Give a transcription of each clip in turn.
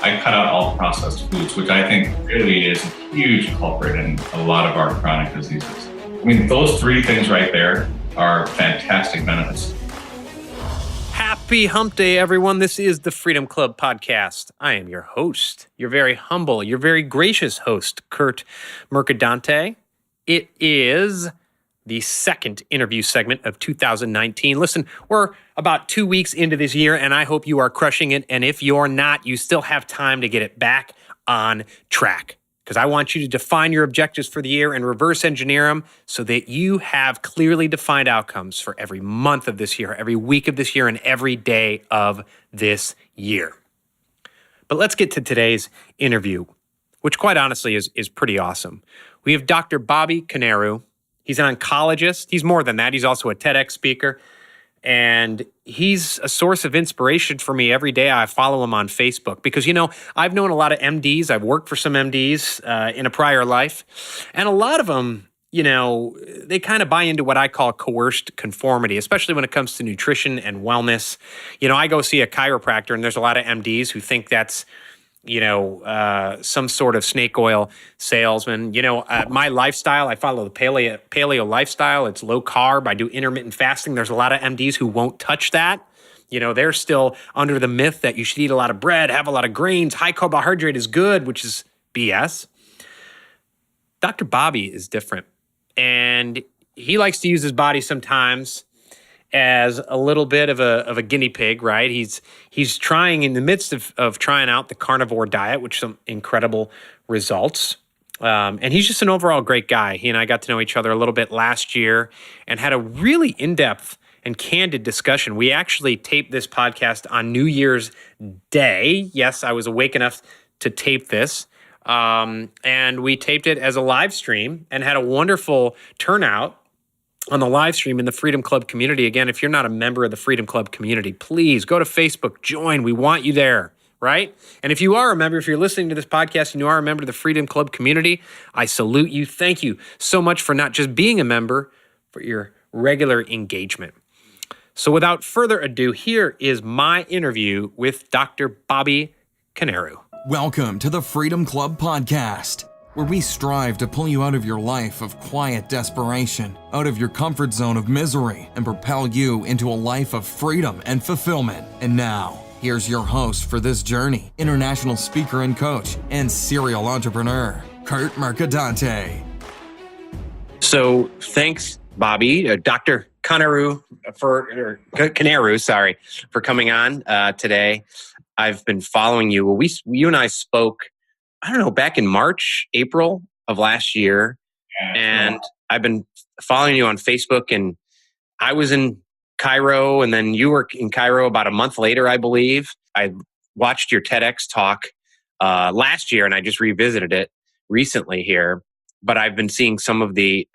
I cut out all processed foods, which I think really is a huge culprit in a lot of our chronic diseases. I mean, those three things right there are fantastic benefits. Happy hump day, everyone. This is the Freedom Club podcast. I am your host, your very humble, your very gracious host, Curt Mercadante. It is the second interview segment of 2019. Listen, we're about 2 weeks into this year, and I hope you are crushing it. And if you're not, you still have time to get it back on track. Because I want you to define your objectives for the year and reverse engineer them so that you have clearly defined outcomes for every month of this year, every week of this year, and every day of this year. But let's get to today's interview, which quite honestly is pretty awesome. We have Dr. Bobby Koneru. He's an oncologist. He's more than that. He's also a TEDx speaker. And he's a source of inspiration for me every day. I follow him on Facebook because, I've known a lot of MDs. I've worked for some MDs in a prior life. And a lot of them, they kind of buy into what I call coerced conformity, especially when it comes to nutrition and wellness. I go see a chiropractor and there's a lot of MDs who think that's some sort of snake oil salesman. My lifestyle, I follow the paleo lifestyle. It's low carb. I do intermittent fasting. There's a lot of MDs who won't touch that. They're still under the myth that you should eat a lot of bread, have a lot of grains, high carbohydrate is good, which is BS. Dr. Bobby is different. And he likes to use his body sometimes as a little bit of a guinea pig, right? He's trying in the midst of trying out the Carnivore Diet, which some incredible results. And he's just an overall great guy. He and I got to know each other a little bit last year and had a really in-depth and candid discussion. We actually taped this podcast on New Year's Day. Yes, I was awake enough to tape this. And we taped it as a live stream and had a wonderful turnout on the live stream in the Freedom Club community. Again, if you're not a member of the Freedom Club community, please go to Facebook, join. We want you there, right? And if you are a member, if you're listening to this podcast and you are a member of the Freedom Club community, I salute you. Thank you so much for not just being a member, for your regular engagement. So without further ado, here is my interview with Dr. Bobby Koneru. Welcome to the Freedom Club podcast, where we strive to pull you out of your life of quiet desperation, out of your comfort zone of misery, and propel you into a life of freedom and fulfillment. And now, here's your host for this journey, international speaker and coach, and serial entrepreneur, Curt Mercadante. So thanks, Bobby, Dr. Koneru, for coming on today. I've been following you. Well, you and I spoke, I don't know, back in March, April of last year. And I've been following you on Facebook, and I was in Cairo, and then you were in Cairo about a month later, I believe. I watched your TEDx talk last year, and I just revisited it recently here. But I've been seeing some of the,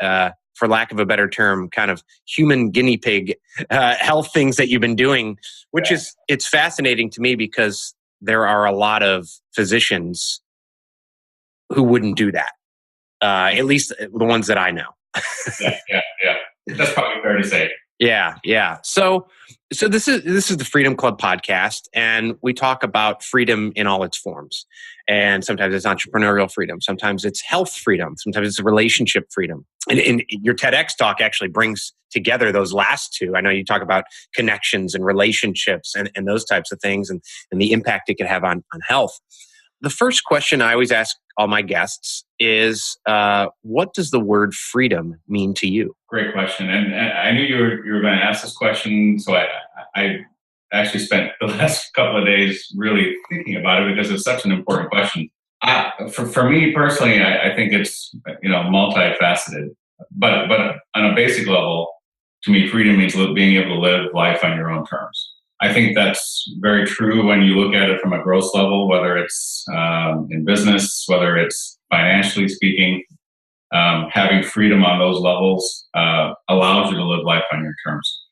for lack of a better term, kind of human guinea pig health things that you've been doing, which it's fascinating to me because there are a lot of physicians who wouldn't do that. At least the ones that I know. Yeah. That's probably fair to say. Yeah. So this is the Freedom Club podcast, and we talk about freedom in all its forms. And sometimes it's entrepreneurial freedom, sometimes it's health freedom, sometimes it's relationship freedom. And your TEDx talk actually brings together those last two. I know you talk about connections and relationships and those types of things and the impact it could have on health. The first question I always ask all my guests is, what does the word freedom mean to you? Great question. And I knew you were going to ask this question. So I actually spent the last couple of days really thinking about it because it's such an important question. For me personally, I think it's multifaceted. But on a basic level, to me, freedom means being able to live life on your own terms. I think that's very true when you look at it from a gross level, whether it's in business, whether it's financially speaking. Having freedom on those levels allows you to live life on your terms.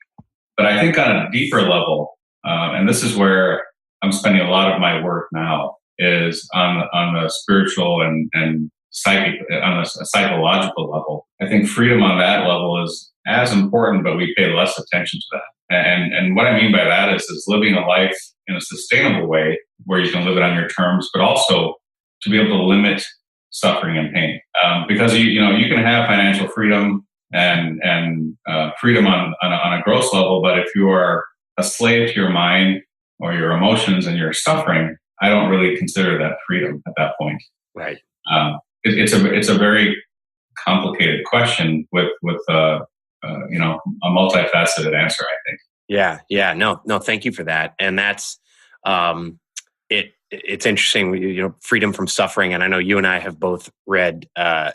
But I think on a deeper level, and this is where I'm spending a lot of my work now, is on the spiritual and psychic, on a psychological level. I think freedom on that level is as important, but we pay less attention to that. And what I mean by that is living a life in a sustainable way where you can live it on your terms, but also to be able to limit suffering and pain. Because you can have financial freedom and freedom on a gross level, but if you are a slave to your mind or your emotions and you're suffering, I don't really consider that freedom at that point. Right. It's a very complicated question with a multifaceted answer, I think. Yeah. No, thank you for that. And that's, it's interesting, freedom from suffering. And I know you and I have both read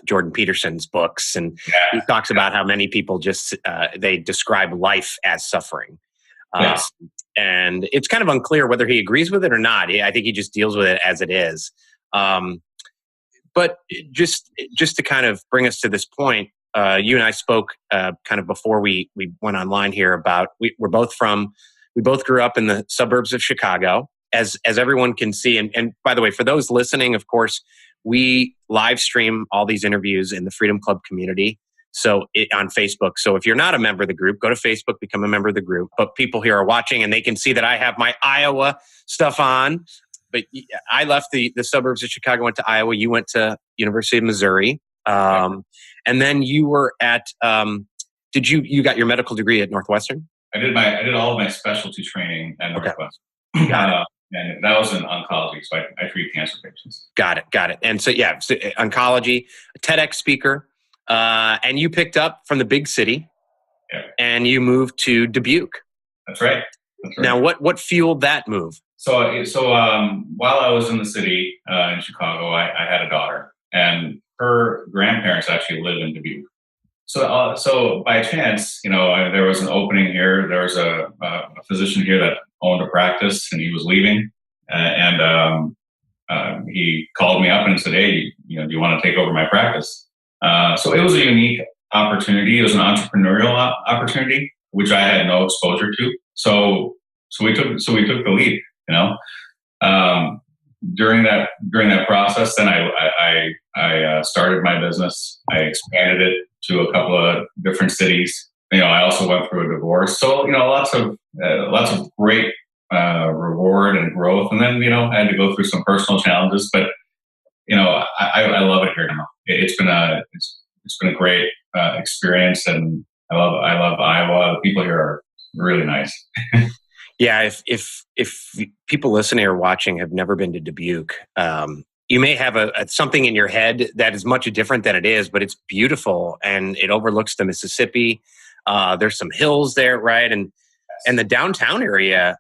Jordan Peterson's books, and he talks about how many people just, they describe life as suffering. Yes. And it's kind of unclear whether he agrees with it or not. I think he just deals with it as it is. But just to kind of bring us to this point, you and I spoke kind of before we went online here about we both grew up in the suburbs of Chicago, as everyone can see. And by the way, for those listening, of course, we live stream all these interviews in the Freedom Club community. So on Facebook. So if you're not a member of the group, go to Facebook, become a member of the group. But people here are watching and they can see that I have my Iowa stuff on. But I left the suburbs of Chicago, went to Iowa. You went to University of Missouri. And then you were at, you got your medical degree at Northwestern? I did all of my specialty training at Northwestern. And that was in oncology, so I treat cancer patients. Got it. And so, oncology, a TEDx speaker, and you picked up from the big city, and you moved to Dubuque. That's right. Now, what fueled that move? So while I was in the city in Chicago, I had a daughter, and her grandparents actually live in Dubuque. So by chance, there was an opening here. There was a physician here that owned a practice, and he was leaving, and he called me up and said, "Hey, do you want to take over my practice?" So it was a unique opportunity. It was an entrepreneurial opportunity, which I had no exposure to. So we took the leap. During that process, then I started my business. I expanded it to a couple of different cities. I also went through a divorce. So lots of great reward and growth. And then I had to go through some personal challenges, but I love it here now. It's been a great experience, and I love Iowa. The people here are really nice. Yeah, if people listening or watching have never been to Dubuque, you may have something in your head that is much different than it is, but it's beautiful and it overlooks the Mississippi. There's some hills there, right? And the downtown area,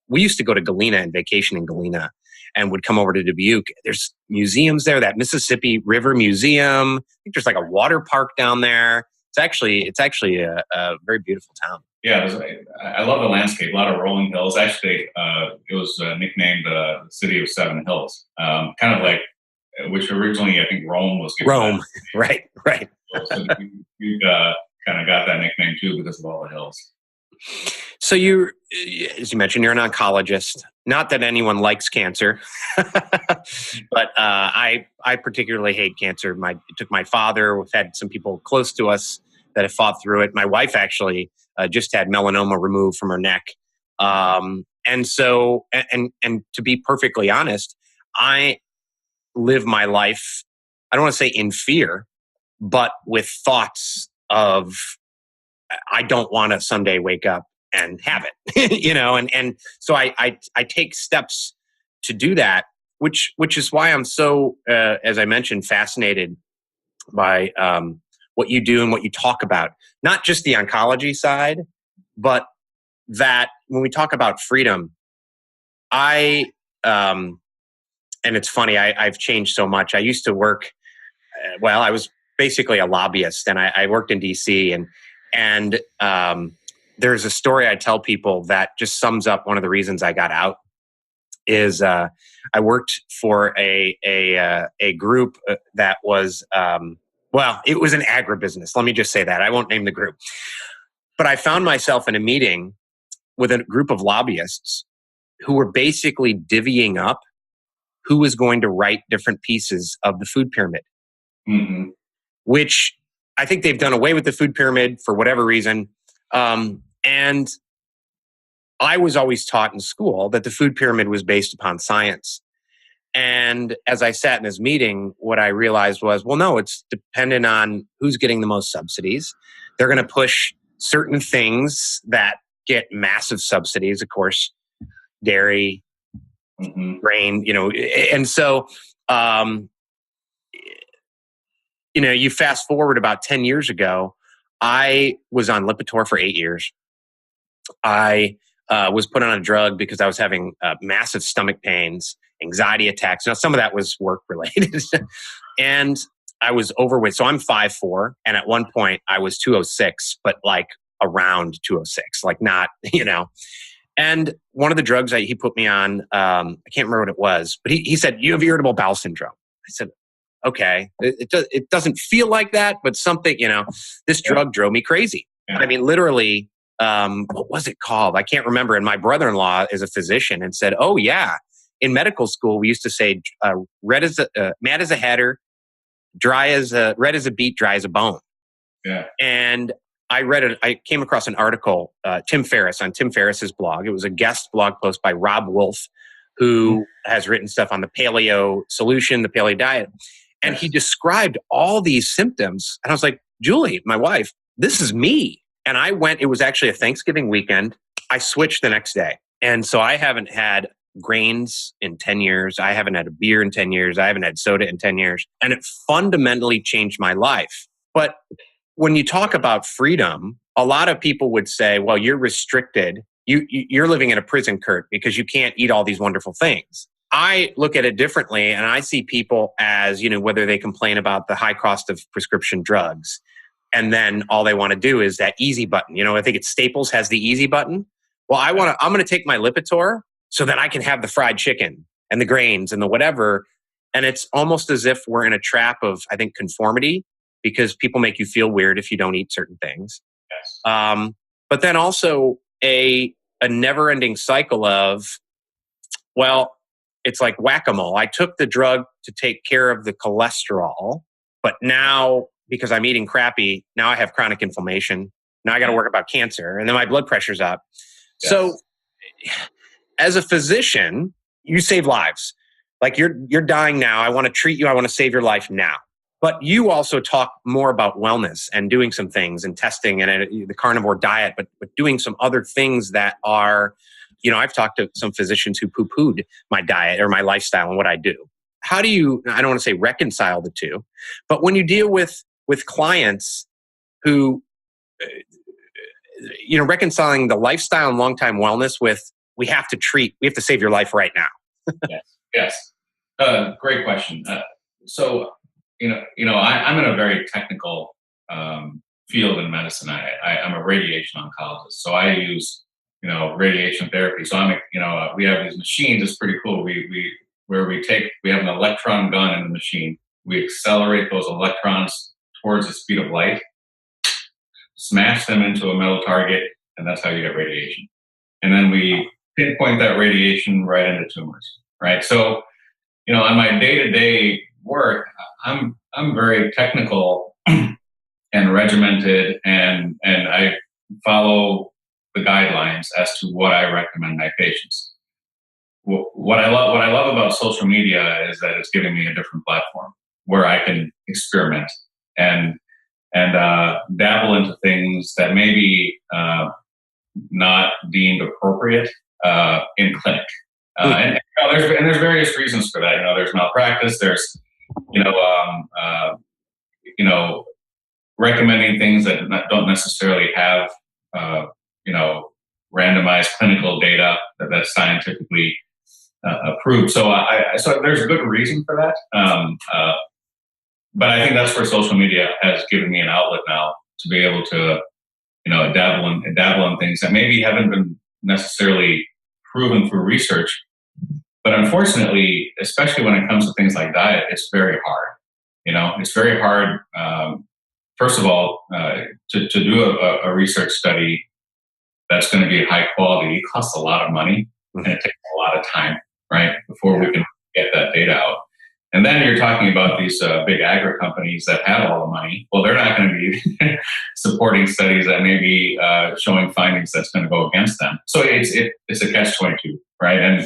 we used to go to Galena and vacation in Galena and would come over to Dubuque. There's museums there, that Mississippi River Museum. I think there's like a water park down there. It's actually a very beautiful town. Yeah, I love the landscape. A lot of rolling hills. Actually, it was nicknamed the City of Seven Hills, kind of like which originally I think Rome was given. Rome, right. So you kind of got that nickname too because of all the hills. So as you mentioned, you're an oncologist. Not that anyone likes cancer, but I particularly hate cancer. It took my father. We've had some people close to us that have fought through it. My wife actually just had melanoma removed from her neck. And so, and to be perfectly honest, I live my life, I don't want to say in fear, but with thoughts of, I don't want to someday wake up and have it, and so I take steps to do that, which is why I'm so, as I mentioned, fascinated by what you do and what you talk about, not just the oncology side, but that when we talk about freedom, and it's funny, I've changed so much. I used to work, I was basically a lobbyist, and I worked in DC, and there's a story I tell people that just sums up one of the reasons I got out. Is I worked for a group that was it was an agribusiness. Let me just say that. I won't name the group. But I found myself in a meeting with a group of lobbyists who were basically divvying up who was going to write different pieces of the food pyramid, which I think they've done away with the food pyramid for whatever reason. And I was always taught in school that the food pyramid was based upon science. And as I sat in this meeting, what I realized was, well, no, it's dependent on who's getting the most subsidies. They're going to push certain things that get massive subsidies, of course, dairy, grain, and so, you fast forward about 10 years ago, I was on Lipitor for 8 years. I was put on a drug because I was having massive stomach pains, anxiety attacks. Now, some of that was work related. And I was overweight. So I'm 5'4". And at one point I was 206, but like around 206, like not, And one of the drugs he put me on, I can't remember what it was, but he said, you have irritable bowel syndrome. I said, okay, it doesn't feel like that, but something, this drug drove me crazy. Yeah. I mean, literally, what was it called? I can't remember. And my brother-in-law is a physician and said, oh yeah, in medical school, we used to say, mad as a hatter, red as a beet, dry as a bone. Yeah. And I came across an article, Tim Ferriss, on Tim Ferriss's blog. It was a guest blog post by Rob Wolf, who has written stuff on the Paleo solution, the Paleo Diet. And he described all these symptoms. And I was like, Julie, my wife, this is me. And I went, it was actually a Thanksgiving weekend. I switched the next day. And so I haven't had grains in 10 years. I haven't had a beer in 10 years. I haven't had soda in 10 years. And it fundamentally changed my life. But when you talk about freedom, a lot of people would say, well, you're restricted. You're living in a prison, Curt, because you can't eat all these wonderful things. I look at it differently, and I see people as, whether they complain about the high cost of prescription drugs, and then all they want to do is that easy button. I think it's Staples has the easy button. Well, I'm going to take my Lipitor so that I can have the fried chicken and the grains and the whatever. And it's almost as if we're in a trap of, I think, conformity, because people make you feel weird if you don't eat certain things. Yes. But then also a never-ending cycle of, well, it's like whack-a-mole. I took the drug to take care of the cholesterol, but now, because I'm eating crappy, now I have chronic inflammation. Now I got to worry about cancer, and then my blood pressure's up. Yes. So as a physician, you save lives. Like you're dying now. I want to treat you. I want to save your life now. But you also talk more about wellness and doing some things and testing and the carnivore diet, but doing some other things that are, I've talked to some physicians who poo-pooed my diet or my lifestyle and what I do. How do you, I don't want to say reconcile the two, but when you deal with clients who, reconciling the lifestyle and long-time wellness with, we have to save your life right now. Yes. Great question. So, I'm in a very technical field in medicine. I'm a radiation oncologist, so I use, radiation therapy. So we have these machines. It's pretty cool. We have an electron gun in the machine. We accelerate those electrons towards the speed of light, smash them into a metal target, and that's how you get radiation. And then we pinpoint that radiation right into tumors, right? So, on my day-to-day work, I'm very technical and regimented, and I follow the guidelines as to what I recommend my patients. What I love about social media is that it's giving me a different platform where I can experiment and dabble into things that may be not deemed appropriate in clinic. And there's various reasons for that. There's malpractice. There's recommending things that don't necessarily have randomized clinical data that's scientifically approved. So there's a good reason for that. But I think that's where social media has given me an outlet now to be able to dabble in things that maybe haven't been necessarily proven through research. But unfortunately, especially when it comes to things like diet, it's very hard. It's very hard. First of all, to do a research study that's going to be high quality, it costs a lot of money and it takes a lot of time, right, before we can get that data out. And then you're talking about these big agri companies that have all the money. Well, they're not going to be supporting studies that may be showing findings that's going to go against them. So it's a catch-22, right?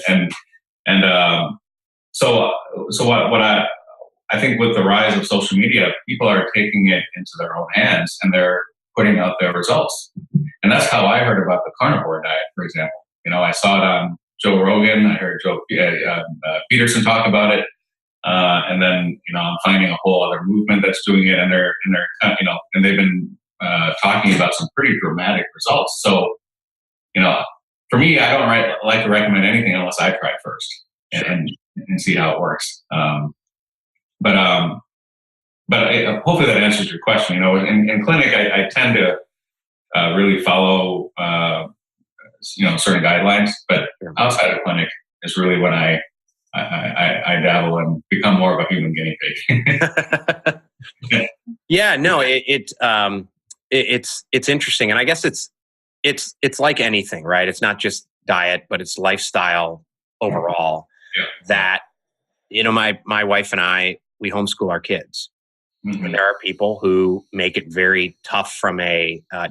So what I think with the rise of social media, people are taking it into their own hands and they're putting out their results. And that's how I heard about the carnivore diet, for example. I saw it on Joe Rogan. I heard Peterson talk about it. And then, I'm finding a whole other movement that's doing it, and and they've been talking about some pretty dramatic results. So, for me, I don't like to recommend anything unless I try first and see how it works. But hopefully that answers your question. In clinic, I tend to really follow certain guidelines, but outside of clinic is really when I dabble and become more of a human guinea pig. Yeah, no, it's interesting, and I guess it's like anything, right? It's not just diet, but it's lifestyle overall. Yeah. That my wife and I, we homeschool our kids. Mm-hmm. And there are people who make it very tough from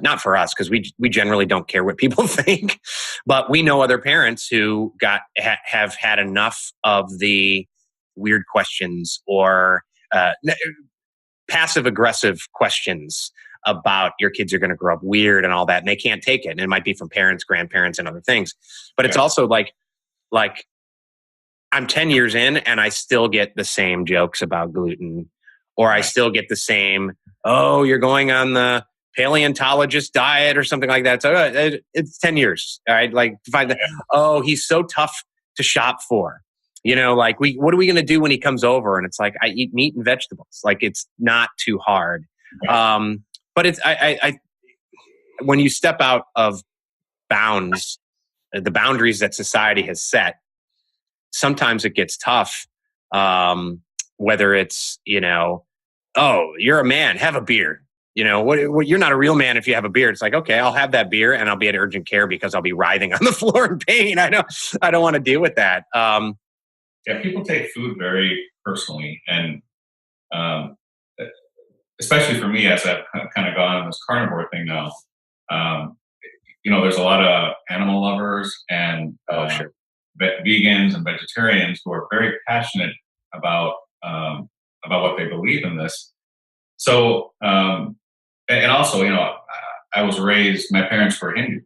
not for us, because we generally don't care what people think, but we know other parents who have had enough of the weird questions or passive aggressive questions about your kids are going to grow up weird and all that, and they can't take it. And it might be from parents, grandparents, and other things. But it's also like I'm 10 years in and I still get the same jokes about gluten. Or I still get the same, oh, you're going on the paleontologist diet or something like that. So it's 10 years, all right? Like, find that, oh, he's so tough to shop for. What are we going to do when he comes over? And it's like, I eat meat and vegetables. Like, it's not too hard. But it's, when you step out of bounds, the boundaries that society has set, sometimes it gets tough. Whether it's, oh, you're a man, have a beer. What, you're not a real man if you have a beer. It's like, okay, I'll have that beer and I'll be at urgent care because I'll be writhing on the floor in pain. I don't want to deal with that. People take food very personally. And especially for me, as I've kind of gone on this carnivore thing now, there's a lot of animal lovers and vegans and vegetarians who are very passionate about what they believe in this. So, and also, I was raised, my parents were Hindu,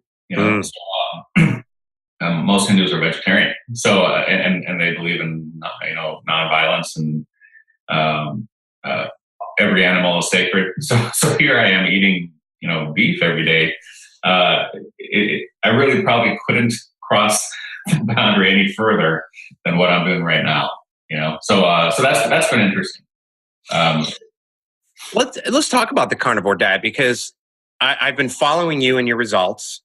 so, most Hindus are vegetarian. So, and they believe in, nonviolence and, every animal is sacred. So here I am eating, beef every day. I really probably couldn't cross the boundary any further than what I'm doing right now. So that's been interesting. Let's talk about the carnivore diet, because I've been following you and your results,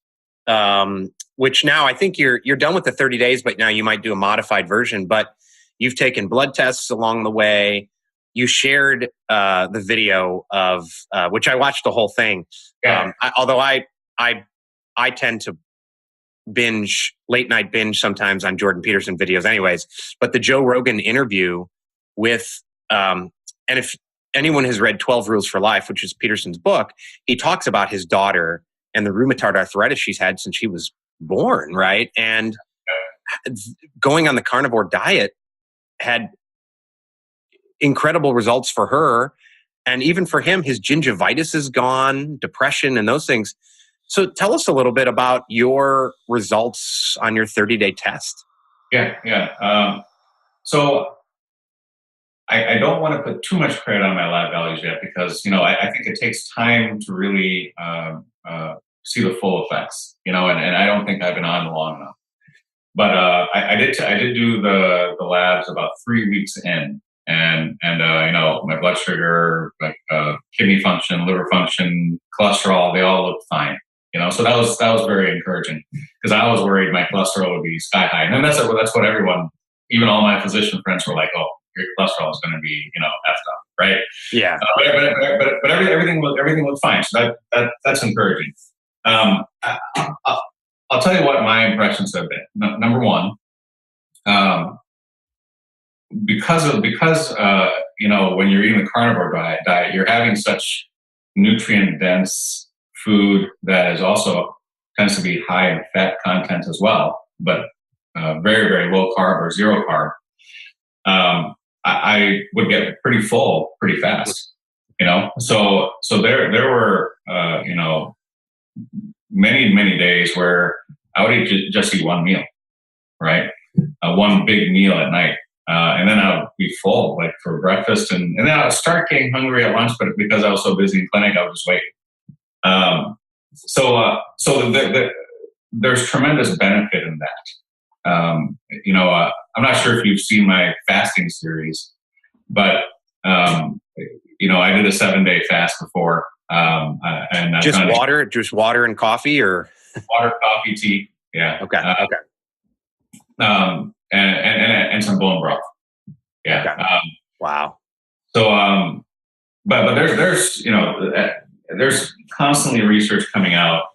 which now I think you're done with the 30 days, but now you might do a modified version. But you've taken blood tests along the way. You shared the video of which I watched the whole thing. Yeah. Although I tend to late night binge sometimes on Jordan Peterson videos anyways, but the Joe Rogan interview with, and if anyone has read 12 Rules for Life, which is Peterson's book, he talks about his daughter and the rheumatoid arthritis she's had since she was born, right? And going on the carnivore diet had incredible results for her. And even for him, his gingivitis is gone, depression and those things. So tell us a little bit about your results on your 30-day test. Yeah. So I don't want to put too much credit on my lab values yet because, I think it takes time to really see the full effects, and I don't think I've been on long enough. But I did do the labs about 3 weeks in, and my blood sugar, kidney function, liver function, cholesterol, they all looked fine. So that was very encouraging because I was worried my cholesterol would be sky high, and then that's what everyone, even all my physician friends, were like, "Oh, your cholesterol is going to be effed up, right?" Yeah. But everything looked fine, so that's encouraging. I'll tell you what my impressions have been. Number one, because when you're eating the carnivore diet, you're having such nutrient dense food that is also tends to be high in fat content as well, but very, very low carb or zero carb. I would get pretty full pretty fast, So there were many days where I would just eat one meal, right? One big meal at night. And then I would be full, like for breakfast, and then I would start getting hungry at lunch, but because I was so busy in clinic, I would just wait. There's tremendous benefit in that. I'm not sure if you've seen my fasting series, but I did a 7-day fast before, and just water and coffee, or water, coffee, tea. Yeah. Okay. And some bone broth. Yeah. Okay. Wow. So, but there's constantly research coming out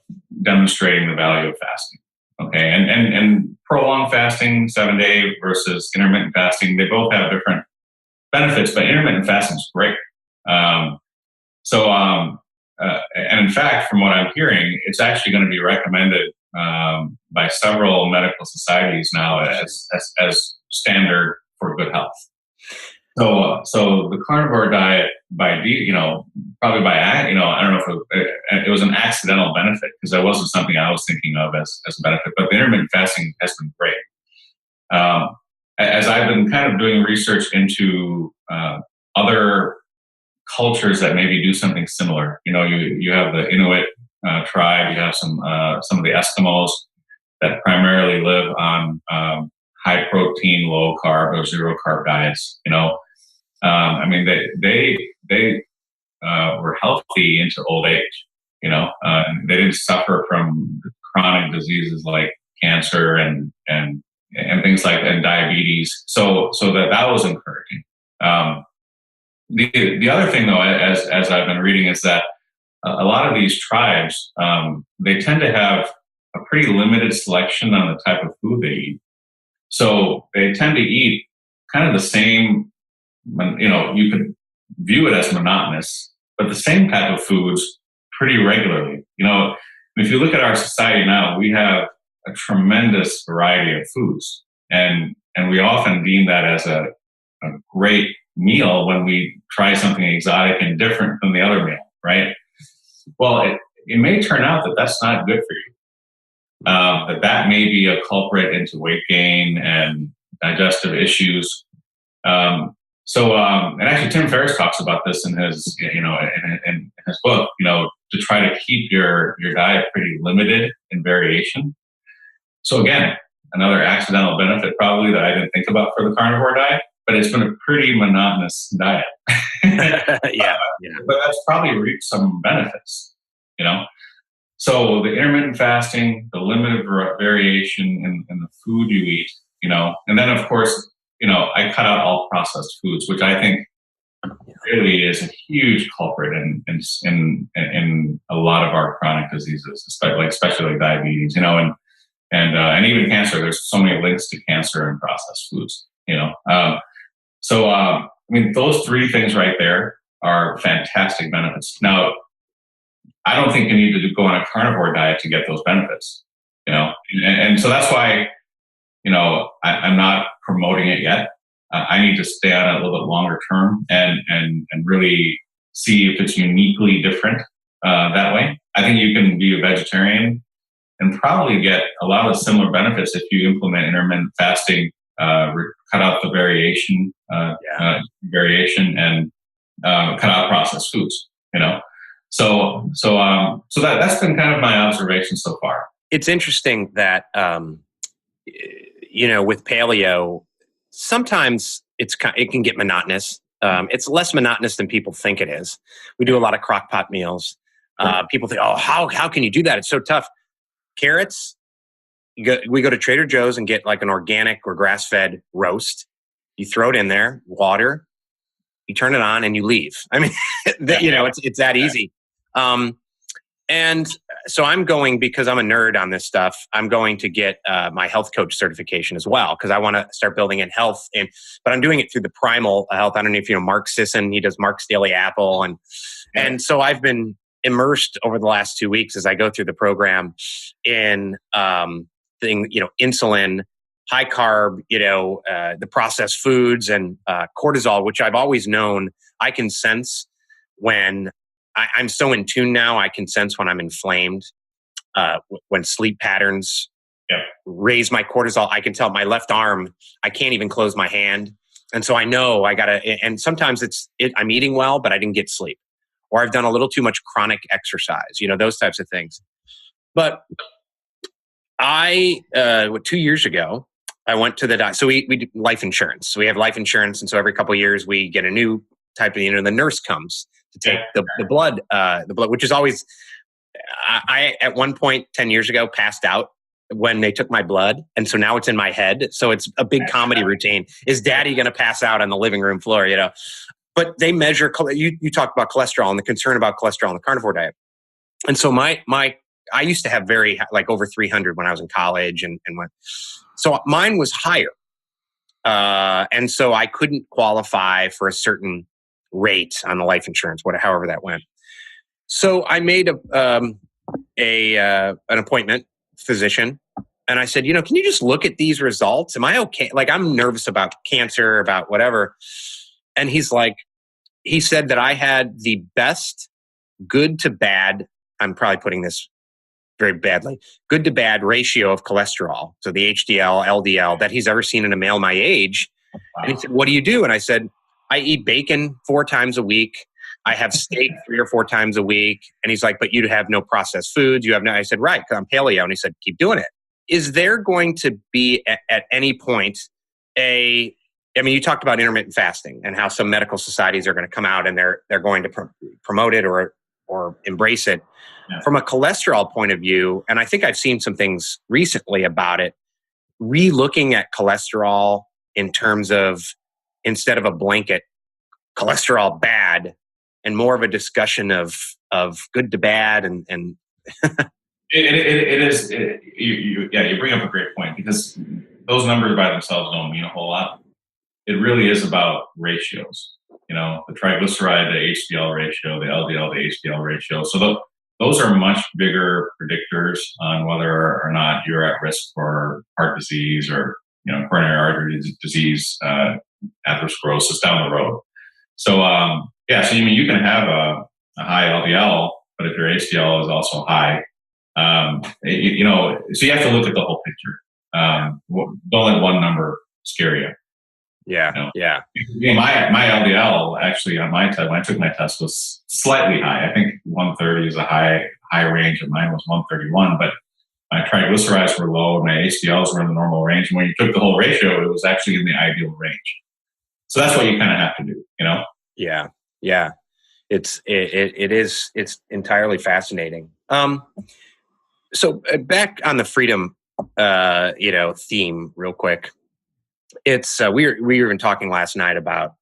demonstrating the value of fasting. Okay. And prolonged fasting, 7-day versus intermittent fasting, they both have different benefits, but intermittent fasting is great. And in fact, from what I'm hearing, it's actually going to be recommended by several medical societies now as standard for good health. So the carnivore diet, probably by I don't know if it was an accidental benefit, because that wasn't something I was thinking of as a benefit. But the intermittent fasting has been great. As I've been kind of doing research into other cultures that maybe do something similar. You have the Inuit tribe. You have some of the Eskimos that primarily live on high protein, low carb or zero carb diets. They were healthy into old age. They didn't suffer from chronic diseases like cancer and things like and diabetes. So that was encouraging. The other thing, though, as I've been reading, is that a lot of these tribes, they tend to have a pretty limited selection on the type of food they eat. So they tend to eat kind of the same, you could view it as monotonous, but the same type of foods pretty regularly. If you look at our society now, we have a tremendous variety of foods, and we often deem that as a great meal when we try something exotic and different than the other meal, right? Well, it may turn out that that's not good for you. That may be a culprit into weight gain and digestive issues. And actually, Tim Ferriss talks about this in his, in his book. To try to keep your diet pretty limited in variation. So again, another accidental benefit probably that I didn't think about for the carnivore diet, but it's been a pretty monotonous diet. Yeah. But that's probably reaped some benefits, So the intermittent fasting, the limited variation in the food you eat, and then of course, I cut out all processed foods, which I think really is a huge culprit in a lot of our chronic diseases, especially diabetes, and even cancer. There's so many links to cancer and processed foods, those three things right there are fantastic benefits. Now, I don't think you need to go on a carnivore diet to get those benefits, and so that's why, I'm not promoting it yet. I need to stay on it a little bit longer term and really see if it's uniquely different that way. I think you can be a vegetarian and probably get a lot of similar benefits if you implement intermittent fasting, cut out the variation and cut out processed foods. So that's been kind of my observation so far. It's interesting that with paleo, sometimes it can get monotonous. It's less monotonous than people think it is. We do a lot of crock pot meals. People think, how can you do that? It's so tough. Carrots, we go to Trader Joe's and get like an organic or grass-fed roast. You throw it in there, water, you turn it on and you leave. I mean, it's that easy. And so I'm going, because I'm a nerd on this stuff, I'm going to get my health coach certification as well, because I want to start building in health. But I'm doing it through the Primal Health. I don't know if you know Mark Sisson. He does Mark's Daily Apple. And so I've been immersed over the last 2 weeks as I go through the program in insulin, high carb, the processed foods, and cortisol, which I've always known I can sense when I'm so in tune now. I can sense when I'm inflamed, when sleep patterns raise my cortisol. I can tell my left arm, I can't even close my hand. And so I know I gotta, and sometimes I'm eating well, but I didn't get sleep, or I've done a little too much chronic exercise, those types of things. But 2 years ago, I went to the doctor. So we do life insurance. So we have life insurance. And so every couple of years we get a new type of, the nurse comes to take the blood, which is always, I at one point 10 years ago passed out when they took my blood. And so now it's in my head. So it's a big comedy routine. Is daddy going to pass out on the living room floor, But they measure, you talked about cholesterol and the concern about cholesterol in the carnivore diet. And so I used to have over 300 when I was in college so mine was higher. And so I couldn't qualify for a certain rate on the life insurance, however that went. So I made an appointment physician, and I said, can you just look at these results? Am I okay? I'm nervous about cancer, about whatever. And he said that I had the best good to bad, I'm probably putting this very badly, good to bad ratio of cholesterol. So the HDL, LDL that he's ever seen in a male my age. Wow. And he said, what do you do? And I said, I eat bacon 4 times a week. I have steak 3 or 4 times a week. And he's like, but you have no processed foods. You have no, I said, right, because I'm paleo. And he said, keep doing it. Is there going to be at any point you talked about intermittent fasting and how some medical societies are going to come out and they're going to promote it or embrace it. Yeah. From a cholesterol point of view, and I think I've seen some things recently about it, re-looking at cholesterol in terms of, instead of a blanket blanket bad, and more of a discussion of good to bad and it is you bring up a great point, because those numbers by themselves don't mean a whole lot. It really is about ratios, the triglyceride to HDL ratio, the LDL to HDL ratio. So those are much bigger predictors on whether or not you're at risk for heart disease or coronary artery disease, atherosclerosis down the road. So so you can have a high LDL, but if your HDL is also high, so you have to look at the whole picture. Don't let one number scare you. Yeah, yeah. My LDL actually on my test, when I took my test, was slightly high. I think 130 is a high range, and mine was 131. But my triglycerides were low, and my HDLs were in the normal range. And when you took the whole ratio, it was actually in the ideal range. So that's what you kind of have to do, Yeah, yeah. It's entirely fascinating. So back on the freedom, theme, real quick. It's we were even talking last night about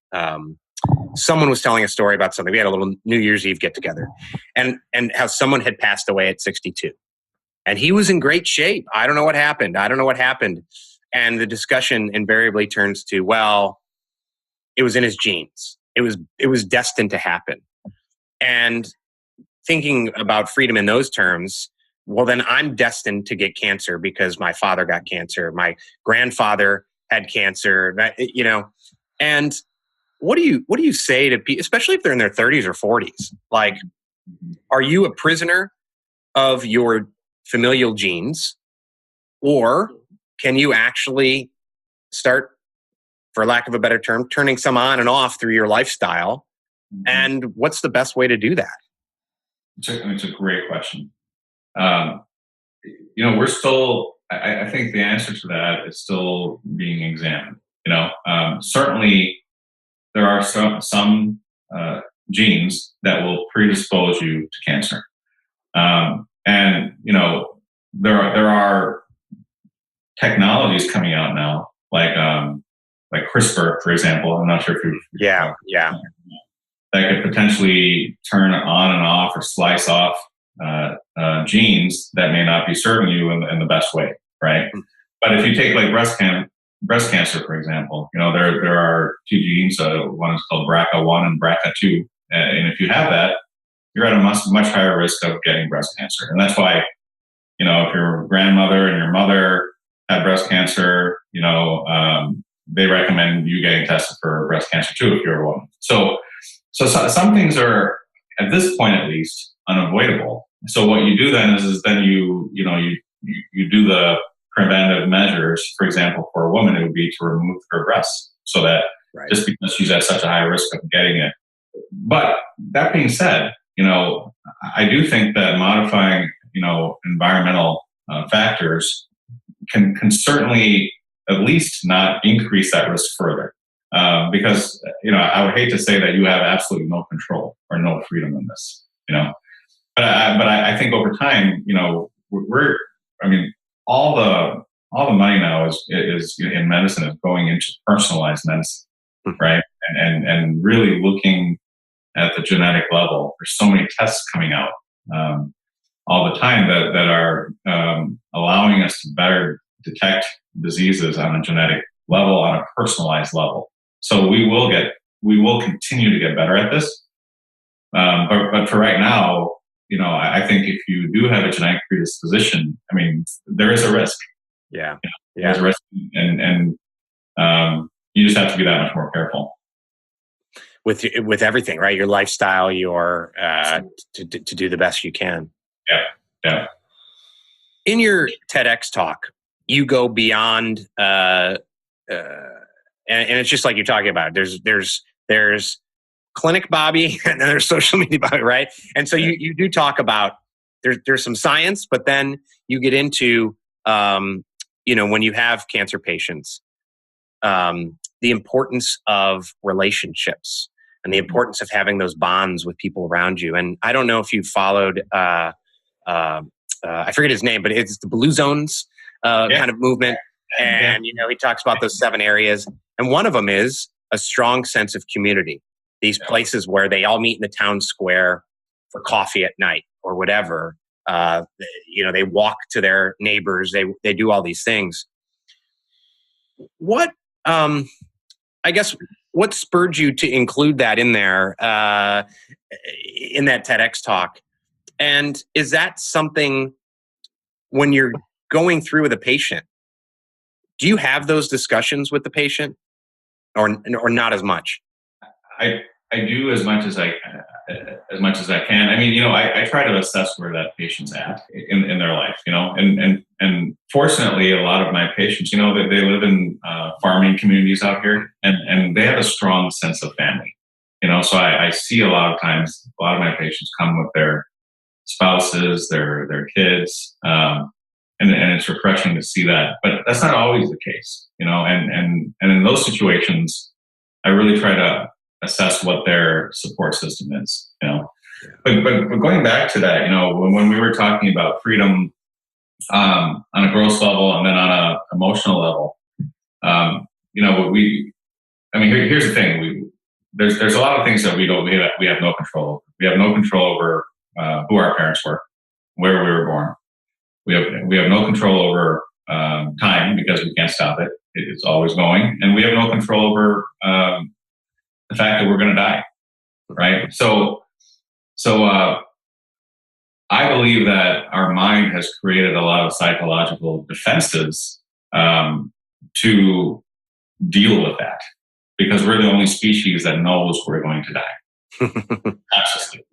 someone was telling a story about something. We had a little New Year's Eve get together, and how someone had passed away at 62, and he was in great shape. I don't know what happened. And the discussion invariably turns to, well, it was in his genes. It was destined to happen. And thinking about freedom in those terms, well, then I'm destined to get cancer because my father got cancer. My grandfather had cancer, and what do you say to people, especially if they're in their 30s or 40s? Like, are you a prisoner of your familial genes, or can you actually start, for lack of a better term, turning some on and off through your lifestyle? And what's the best way to do that? It's a great question. We're still, I think the answer to that is still being examined. Certainly there are some genes that will predispose you to cancer. And there are technologies coming out now, like CRISPR, for example. I'm not sure if you've yeah. that could potentially turn on and off or slice off genes that may not be serving you in the best way, right? But if you take like breast cancer, for example, there are two genes. One is called BRCA1 and BRCA2, and if you have that, you're at a much higher risk of getting breast cancer. And that's why, if your grandmother and your mother had breast cancer, they recommend you getting tested for breast cancer too if you're a woman. So some things are, at this point at least, unavoidable. So what you do then is then you do the preventive measures. For example, for a woman, it would be to remove her breasts, so that just because she's at such a high risk of getting it. But that being said, I do think that modifying, environmental factors can certainly at least not increase that risk further. Because, I would hate to say that you have absolutely no control or no freedom in this, But I think over time, all the money now is in medicine is going into personalized medicine, right? And really looking at the genetic level. There's so many tests coming out all the time that are allowing us to better detect diseases on a genetic level, on a personalized level. So we will continue to get better at this. But for right now, I think if you do have a genetic predisposition, there is a risk. Yeah. There's a risk, and you just have to be that much more careful with everything, right? Your lifestyle, your to do the best you can. Yeah. In your TEDx talk, you go beyond, and it's just like you're talking about. There's clinic Bobby, and then there's social media Bobby, right? And so you do talk about there's some science, but then you get into when you have cancer patients, the importance of relationships and the importance of having those bonds with people around you. And I don't know if you followed, I forget his name, but it's the Blue Zones kind of movement. And, he talks about those 7 areas. And one of them is a strong sense of community. These places where they all meet in the town square for coffee at night or whatever. They walk to their neighbors. They do all these things. What, what spurred you to include that in there, in that TEDx talk? And is that something when you're going through with a patient, do you have those discussions with the patient or not as much? I do as much as I can. I try to assess where that patient's at in their life, and fortunately, a lot of my patients, they live in farming communities out here, and they have a strong sense of family, so I see a lot of times, a lot of my patients come with their spouses, their kids, and it's refreshing to see that, but that's not always the case, and in those situations, I really try to assess what their support system is, But going back to that, when we were talking about freedom on a gross level and then on a emotional level, here's the thing: there's a lot of things that we have no control over. We have no control over who our parents were, where we were born. We have no control over time because we can't stop it. It's always going, and we have no control over the fact that we're going to die, right? So I believe that our mind has created a lot of psychological defenses to deal with that, because we're the only species that knows we're going to die. Absolutely.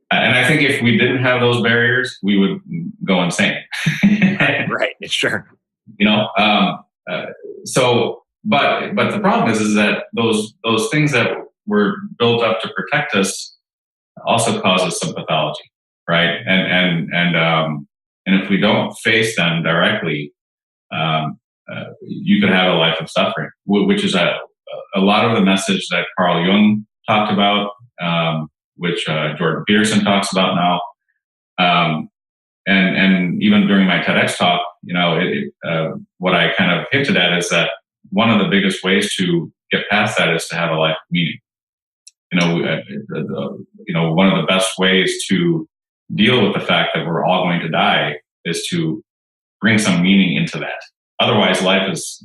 And I think if we didn't have those barriers, we would go insane. Right. Sure. But the problem is that those things that were built up to protect us also cause us some pathology, right? And if we don't face them directly, you could have a life of suffering, which is a lot of the message that Carl Jung talked about, which Jordan Peterson talks about now, and even during my TEDx talk, what I kind of hinted at is that one of the biggest ways to get past that is to have a life of meaning. One of the best ways to deal with the fact that we're all going to die is to bring some meaning into that. Otherwise, life is,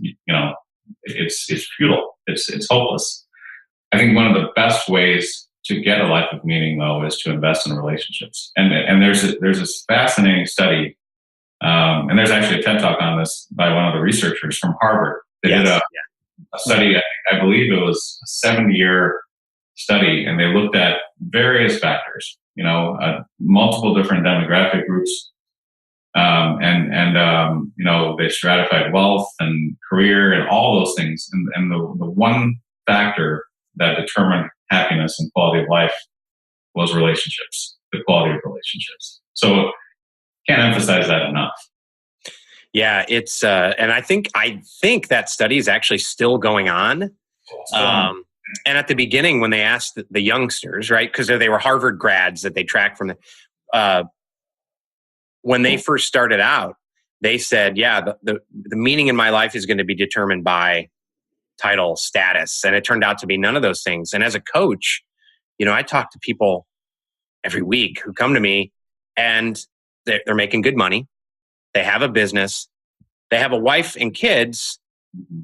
it's futile. It's hopeless. I think one of the best ways to get a life of meaning, though, is to invest in relationships. And there's this fascinating study, and there's actually a TED Talk on this by one of the researchers from Harvard. They did a study, I believe it was a 70-year study, and they looked at various factors, multiple different demographic groups, they stratified wealth and career and all those things. And the one factor that determined happiness and quality of life was relationships, the quality of relationships. So can't emphasize that enough. Yeah, it's and I think that study is actually still going on. And at the beginning, when they asked the youngsters, right, because they were Harvard grads that they tracked from when they first started out, they said, the meaning in my life is going to be determined by title, status. And it turned out to be none of those things. And as a coach, I talk to people every week who come to me and they're making good money. They have a business. They have a wife and kids,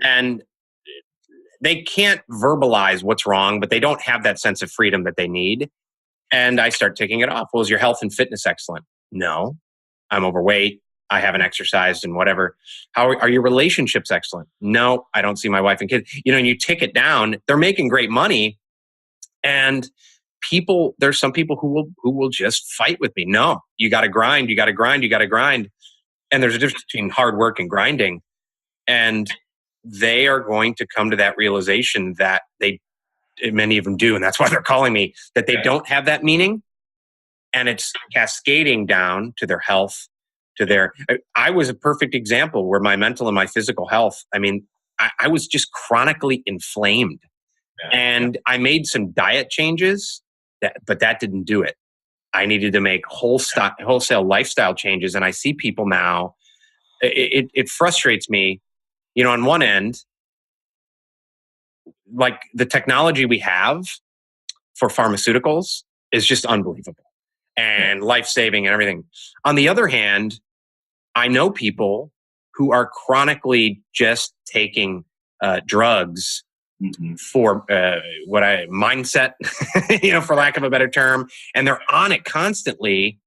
and they can't verbalize what's wrong, but they don't have that sense of freedom that they need. And I start ticking it off. Well, is your health and fitness excellent? No. I'm overweight. I haven't exercised and whatever. How are your relationships excellent? No, I don't see my wife and kids. And you tick it down. They're making great money, and there's some people who will just fight with me. No, you got to grind. You got to grind. You got to grind. And there's a difference between hard work and grinding. And they are going to come to that realization that many of them do, and that's why they're calling me, that they don't have that meaning, and it's cascading down to their health. I was a perfect example where my mental and my physical health, I was just chronically inflamed. And I made some diet changes, but that didn't do it. I needed to make wholesale lifestyle changes. And I see people now, it frustrates me, on one end, like the technology we have for pharmaceuticals is just unbelievable and life-saving and everything. On the other hand, I know people who are chronically just taking drugs for mindset, for lack of a better term, and they're on it constantly,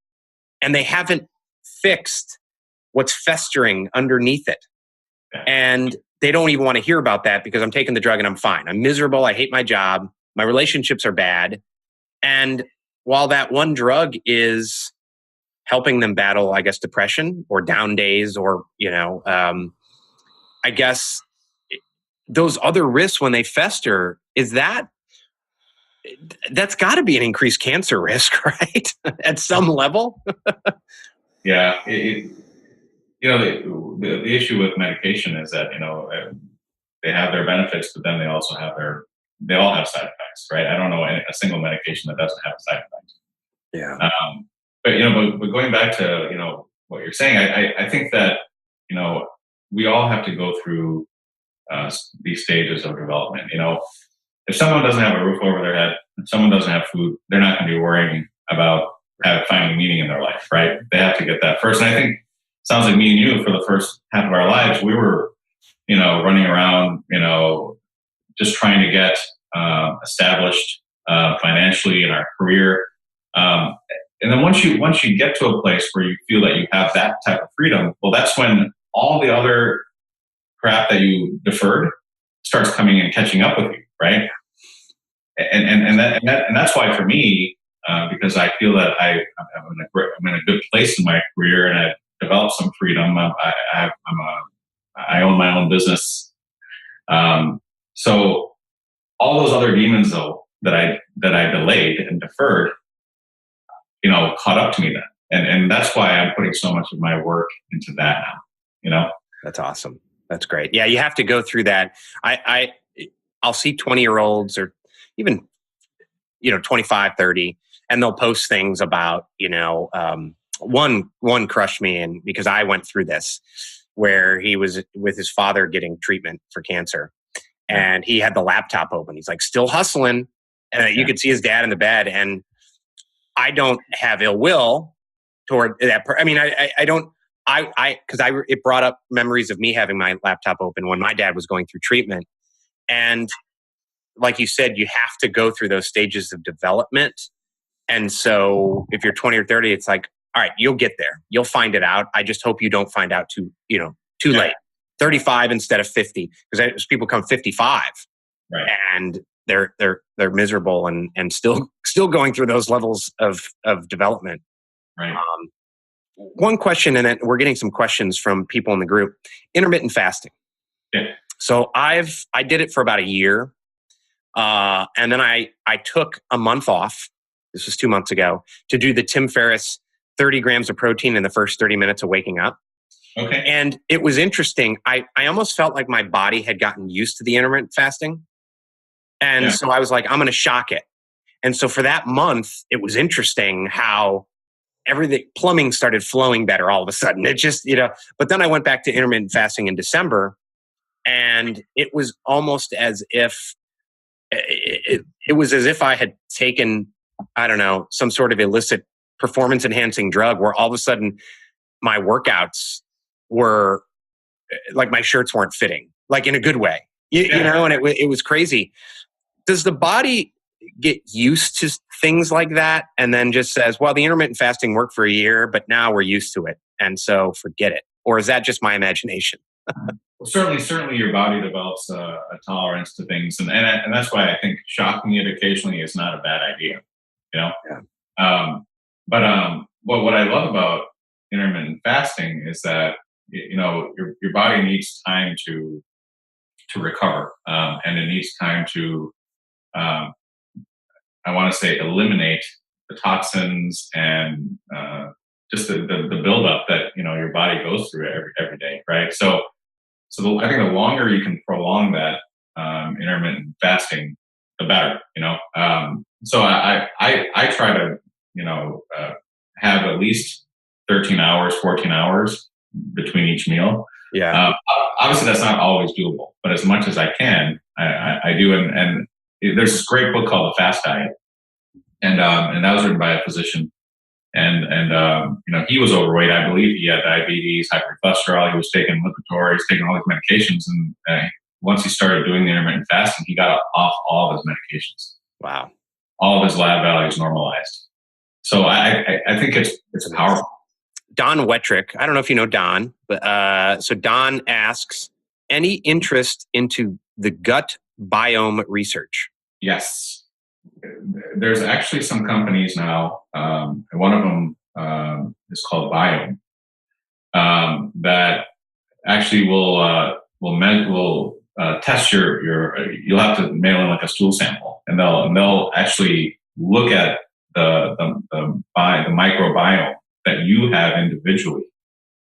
and they haven't fixed what's festering underneath it. And they don't even want to hear about that because I'm taking the drug and I'm fine. I'm miserable. I hate my job. My relationships are bad. And while that one drug is helping them battle, I guess, depression or down days or, I guess those other risks when they fester, that's got to be an increased cancer risk, right? At some level. Yeah. The issue with medication is that, they have their benefits, but then they also they all have side effects, right? I don't know a single medication that doesn't have a side effect. Yeah. But going back to, what you're saying, I think that, we all have to go through these stages of development. If someone doesn't have a roof over their head, if someone doesn't have food, they're not going to be worrying about finding meaning in their life, right? They have to get that first. And I think sounds like me and you, for the first half of our lives, we were, running around, just trying to get established financially in our career. And then once you get to a place where you feel that you have that type of freedom, well, that's when all the other crap that you deferred starts coming and catching up with you, right? And that's why for me, because I feel that I'm in a good place in my career and I've developed some freedom. I own my own business. So all those other demons, though, that I delayed and deferred, caught up to me then. And that's why I'm putting so much of my work into that now, That's awesome. That's great. Yeah, you have to go through that. I'll see 20-year-olds or even, 25, 30, and they'll post things about, one crushed me in because I went through this where he was with his father getting treatment for cancer and he had the laptop open. He's like still hustling. And you could see his dad in the bed, and I don't have ill will. toward that. I mean, I don't, it brought up memories of me having my laptop open when my dad was going through treatment. And like you said, you have to go through those stages of development. And so if you're 20 or 30, it's like, all right, you'll get there. You'll find it out. I just hope you don't find out too late. 35 instead of 50, because people come 55 and they're miserable and still going through those levels of development. Right. One question, and then we're getting some questions from people in the group. Intermittent fasting. Yeah. So I did it for about a year. And then I took a month off. This was 2 months ago, to do the Tim Ferriss 30 grams of protein in the first 30 minutes of waking up. Okay. And it was interesting. I almost felt like my body had gotten used to the intermittent fasting. And so I was like, I'm going to shock it. And so for that month, it was interesting how everything, plumbing started flowing better all of a sudden. It just, but then I went back to intermittent fasting in December, and it was almost as if it was as if I had taken, I don't know, some sort of illicit performance enhancing drug, where all of a sudden my workouts were like, my shirts weren't fitting, like in a good way, you know, and it was crazy. Does the body get used to things like that and then just says, well, the intermittent fasting worked for a year, but now we're used to it, and so forget it? Or is that just my imagination? Well, certainly your body develops a tolerance to things. And that's why I think shocking it occasionally is not a bad idea, Yeah. But what I love about intermittent fasting is that, your body needs time to recover. And it needs time to, I want to say, eliminate the toxins and just the buildup that, your body goes through every day. Right. So I think the longer you can prolong that intermittent fasting, the better. So I try to have at least 13 hours, 14 hours between each meal. Yeah. Obviously, that's not always doable, but as much as I can, I do. And there's this great book called The Fast Diet, and that was written by a physician. And he was overweight. I believe he had diabetes, hypercholesterol. He was taking Lipitor. He was taking all these medications. And once he started doing the intermittent fasting, he got off all of his medications. Wow. All of his lab values normalized. So I think it's powerful. Don Wettrick, I don't know if you know Don, but so Don asks, any interest into the gut biome research? Yes. There's actually some companies now, and one of them is called Biome, that actually will test you'll have to mail in like a stool sample, and they'll actually look at the microbiome that you have individually.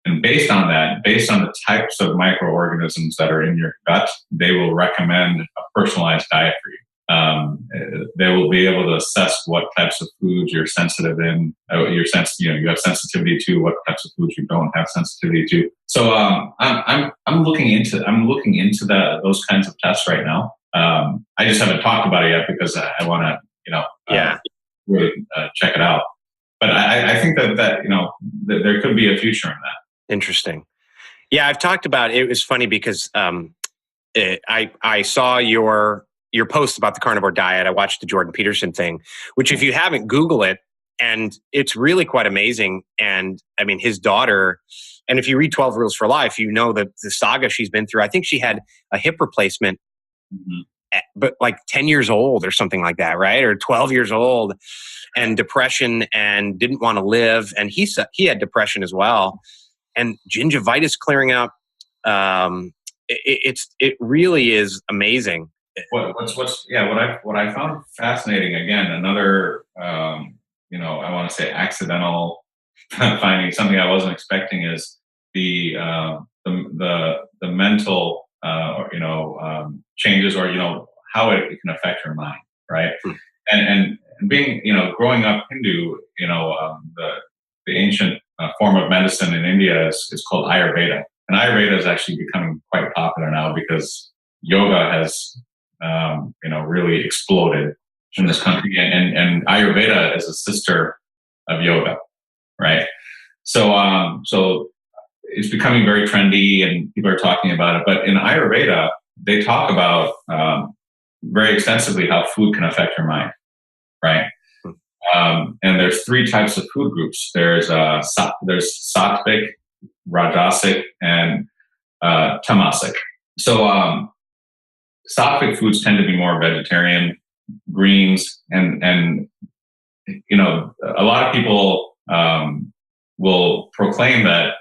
And based on the types of microorganisms that are in your gut, they will recommend a personalized diet for you. They will be able to assess what types of foods you're sensitive in, you have sensitivity to, what types of foods you don't have sensitivity to. So I'm looking into those kinds of tests right now. I just haven't talked about it yet because I want to really check it out. But I think that there could be a future in that. Interesting. Yeah, I've talked about it. It was funny because I saw your post about the Carnivore Diet. I watched the Jordan Peterson thing, which if you haven't, Google it. And it's really quite amazing. And I mean, his daughter, and if you read 12 Rules for Life, the saga she's been through. I think she had a hip replacement, but like 10 years old or something like that, right? Or 12 years old, and depression, and didn't want to live. And he had depression as well. And gingivitis clearing up. It really is amazing. What I found fascinating, again, another I want to say accidental finding, something I wasn't expecting, is the mental changes, or how it can affect your mind, right? And being growing up Hindu, the ancient form of medicine in India is called Ayurveda, and Ayurveda is actually becoming quite popular now because yoga has really exploded in this country, and Ayurveda is a sister of yoga, right? So it's becoming very trendy, and people are talking about it. But in Ayurveda, they talk about very extensively how food can affect your mind, right? And there's three types of food groups. There's sattvic, rajasic, and tamasic. So sattvic foods tend to be more vegetarian, greens, and a lot of people will proclaim that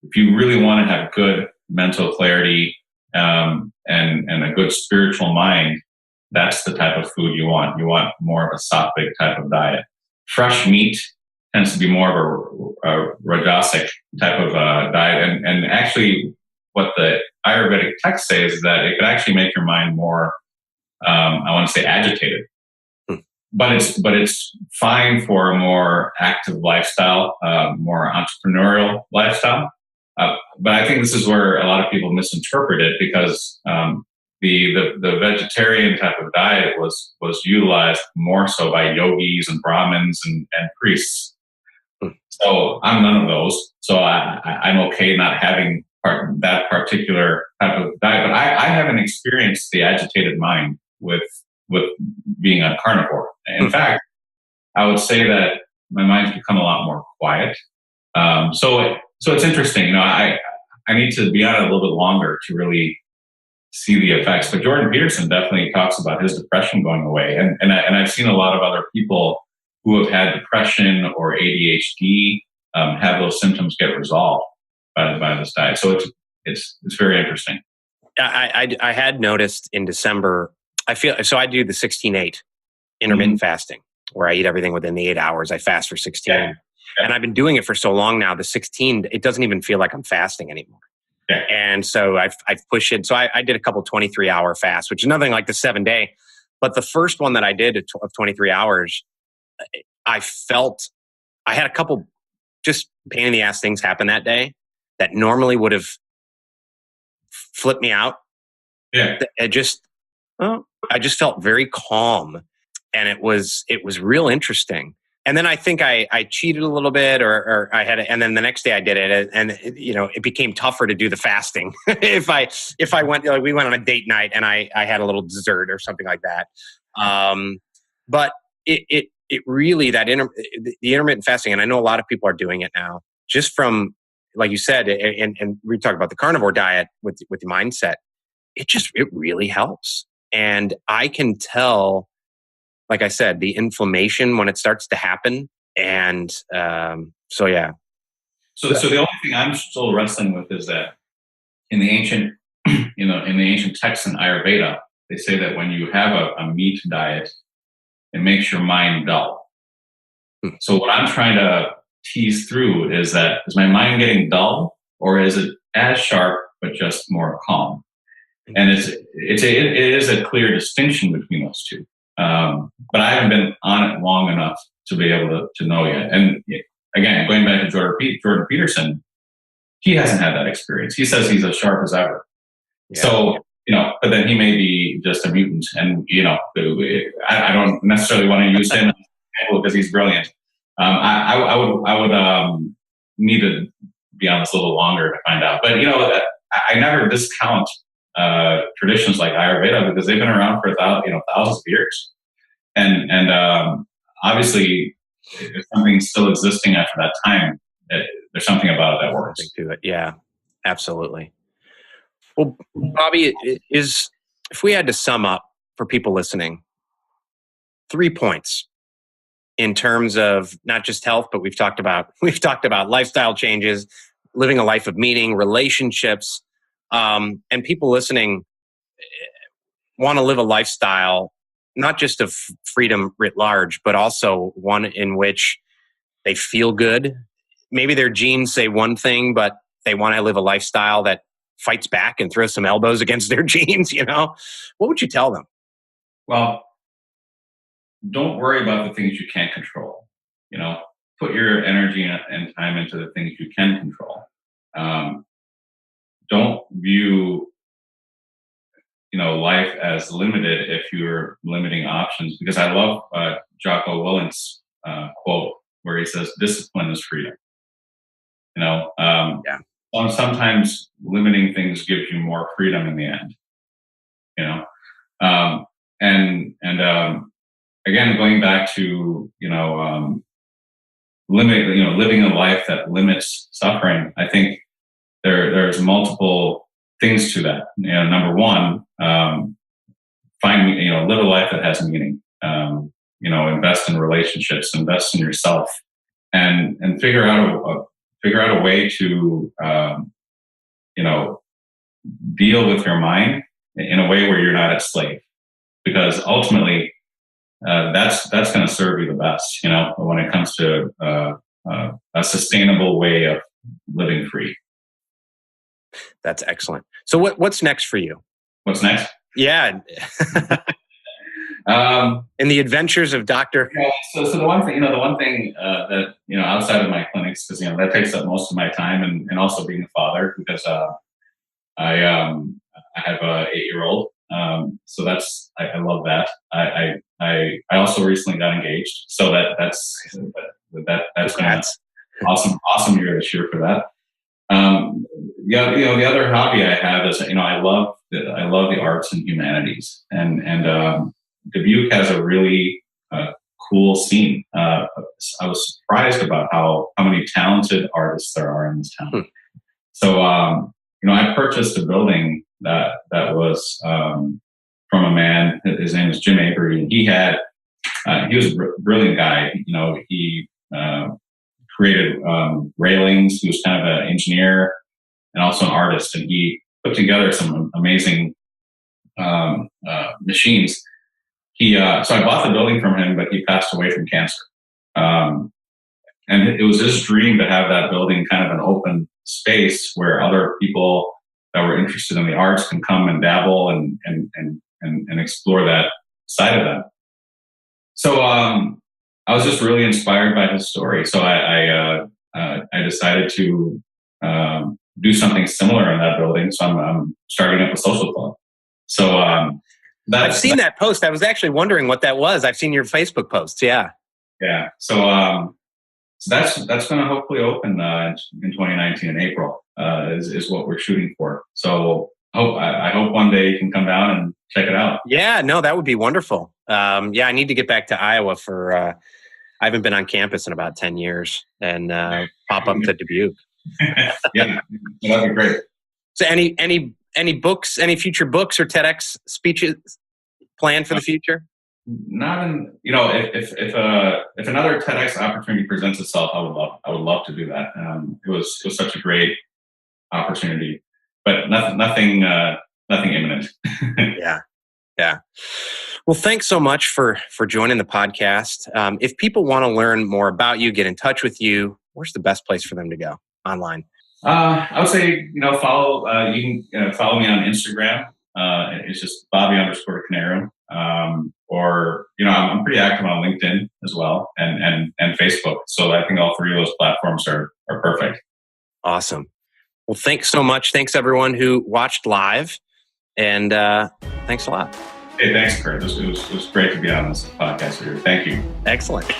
if you really want to have good mental clarity and a good spiritual mind, that's the type of food you want. You want more of a sattvic type of diet. Fresh meat tends to be more of a rajasic type of diet. And actually, what the Ayurvedic text says is that it could actually make your mind more, I want to say, agitated. But it's fine for a more active lifestyle, more entrepreneurial lifestyle. But I think this is where a lot of people misinterpret it, because the vegetarian type of diet was utilized more so by yogis and Brahmins and priests. So I'm none of those. So I'm okay not having that particular type of diet. But I haven't experienced the agitated mind with being a carnivore. In fact, I would say that my mind's become a lot more quiet. So it's interesting. I need to be on it a little bit longer to really see the effects. But Jordan Peterson definitely talks about his depression going away, and I've seen a lot of other people who have had depression or ADHD have those symptoms get resolved by this diet. So it's very interesting. I had noticed in December. I do the 16-8 intermittent fasting, where I eat everything within the 8 hours. I fast for 16. Yeah. And I've been doing it for so long now, the 16, it doesn't even feel like I'm fasting anymore. Yeah. And so I've pushed it. So I did a couple 23-hour fasts, which is nothing like the 7-day. But the first one that I did of 23 hours, I felt I had a couple just pain in the ass things happen that day that normally would have flipped me out. Yeah. I just felt very calm, and it was real interesting. And then I think I cheated a little bit, or I had, and then the next day I did it, and it became tougher to do the fasting. if I went, we went on a date night and I had a little dessert or something like that. But it really, the intermittent fasting, and I know a lot of people are doing it now, just from, like you said, and we talked about the carnivore diet with the mindset. It really helps. And I can tell, like I said, the inflammation when it starts to happen. And so, yeah. So the only thing I'm still wrestling with is that in the ancient, in the ancient texts in Ayurveda, they say that when you have a meat diet, it makes your mind dull. So what I'm trying to tease through is my mind getting dull, or is it as sharp but just more calm? And it is a clear distinction between those two. But I haven't been on it long enough to be able to know yet. And again, going back to Jordan Peterson, he hasn't had that experience. He says he's as sharp as ever. Yeah. So, but then he may be just a mutant. And, I don't necessarily want to use him because he's brilliant. I would need to be on this a little longer to find out. But, I never discount traditions like Ayurveda, because they've been around for thousands of years, and obviously, if something's still existing after that time, there's something about it that works. To it, yeah, absolutely. Well, Bobby, if we had to sum up for people listening, 3 points in terms of not just health, but we've talked about lifestyle changes, living a life of meaning, relationships. And people listening want to live a lifestyle, not just of freedom writ large, but also one in which they feel good. Maybe their genes say one thing, but they want to live a lifestyle that fights back and throws some elbows against their genes. What would you tell them? Well, don't worry about the things you can't control. Put your energy and time into the things you can control. Don't view, life as limited if you're limiting options. Because I love Jocko Willink's quote, where he says, discipline is freedom. Yeah. Sometimes limiting things gives you more freedom in the end, again, going back to, living a life that limits suffering. I think there's multiple things to that. Number one, live a life that has meaning. Invest in relationships, invest in yourself, and figure out a way to, deal with your mind in a way where you're not a slave, because ultimately, that's going to serve you the best, when it comes to a sustainable way of living free. That's excellent. So what's next for you? What's next? Yeah. In the adventures of Dr. So the one thing, that, outside of my clinics, because, that takes up most of my time, and also being a father, because I have a 8-year-old. So I love that. I also recently got engaged. So that's been awesome year this year for that. The other hobby I have is, I love the arts and humanities, and Dubuque has a really cool scene. I was surprised about how many talented artists there are in this town. So, I purchased a building that was from a man. His name is Jim Avery, and he was a brilliant guy. He created railings. He was kind of an engineer and also an artist, and he put together some amazing machines. So I bought the building from him, but he passed away from cancer. And it was his dream to have that building kind of an open space where other people that were interested in the arts can come and dabble and explore that side of that. So I was just really inspired by his story. So I decided to do something similar in that building. So I'm starting up a social club. So I've seen that post. I was actually wondering what that was. I've seen your Facebook posts. Yeah. Yeah. So that's going to hopefully open in 2019 in April. Is what we're shooting for. So I hope one day you can come down and check it out. Yeah, no, that would be wonderful. I need to get back to Iowa for. I haven't been on campus in about 10 years, and pop up to Dubuque. Yeah, that'd be great. So any books, any future books or TEDx speeches planned for the future? Not in, if another TEDx opportunity presents itself, I would love to do that. It was such a great opportunity, but nothing imminent. Yeah. Well, thanks so much for joining the podcast. If people want to learn more about you, get in touch with you, where's the best place for them to go online? I would say, follow, you can follow me on Instagram. It's just Bobby_Koneru. Or, I'm pretty active on LinkedIn as well, and Facebook. So I think all three of those platforms are perfect. Awesome. Well, thanks so much. Thanks everyone who watched live, and thanks a lot. Hey, thanks, Curt. It was great to be on this podcast with you. Thank you. Excellent.